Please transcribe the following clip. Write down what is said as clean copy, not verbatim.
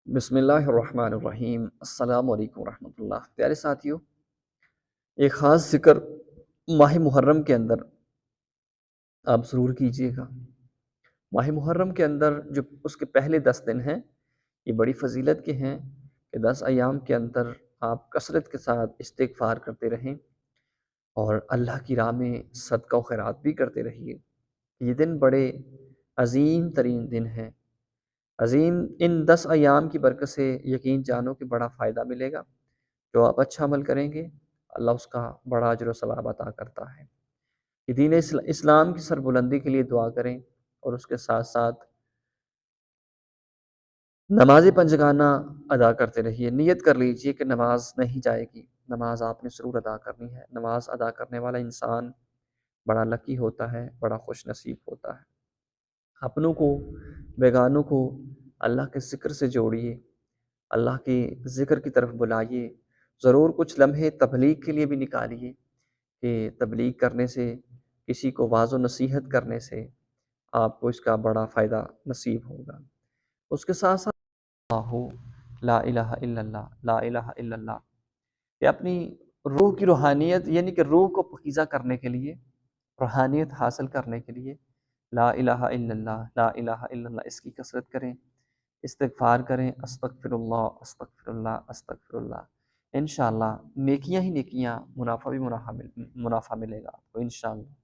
بسم اللہ الرحمن الرحیم۔ السلام علیکم ورحمۃ اللہ۔ پیارے ساتھیوں، ایک خاص ذکر ماہ محرم کے اندر آپ ضرور کیجئے گا۔ ماہ محرم کے اندر جو اس کے پہلے 10 دن ہیں، یہ بڑی فضیلت کے ہیں کہ 10 ایام کے اندر آپ کثرت کے ساتھ استغفار کرتے رہیں اور اللہ کی راہ میں صدقہ و خیرات بھی کرتے رہیے۔ یہ دن بڑے عظیم ترین دن ہیں۔ عظیم ان 10 ایام کی برکت سے یقین جانو کہ بڑا فائدہ ملے گا۔ جو آپ اچھا عمل کریں گے، اللہ اس کا بڑا اجر و ثواب عطا کرتا ہے۔ کہ دین اسلام کی سربلندی کے لیے دعا کریں اور اس کے ساتھ ساتھ نماز پنجگانہ ادا کرتے رہیے۔ نیت کر لیجئے کہ نماز نہیں جائے گی، نماز آپ نے ضرور ادا کرنی ہے۔ نماز ادا کرنے والا انسان بڑا لکی ہوتا ہے، بڑا خوش نصیب ہوتا ہے۔ اپنوں کو، بیگانوں کو اللہ کے ذکر سے جوڑیے، اللہ کے ذکر کی طرف بلائیے۔ ضرور کچھ لمحے تبلیغ کے لیے بھی نکالیے کہ تبلیغ کرنے سے، کسی کو واعظ و نصیحت کرنے سے آپ کو اس کا بڑا فائدہ نصیب ہوگا۔ اس کے ساتھ ساتھ لا الہ الا اللہ، لا الہ الا اللہ، یہ اپنی روح کی روحانیت یعنی کہ روح کو پاکیزہ کرنے کے لیے، روحانیت حاصل کرنے کے لیے لا الہ الا اللہ، لا الہ الا اللہ اس کی کثرت کریں، استغفار کریں، استغفر اللہ، استغفر اللہ، استغفر اللہ۔ انشاءاللہ نیکیاں ہی نیکیاں، منافع بھی منافع ملے گا آپ کو انشاءاللہ۔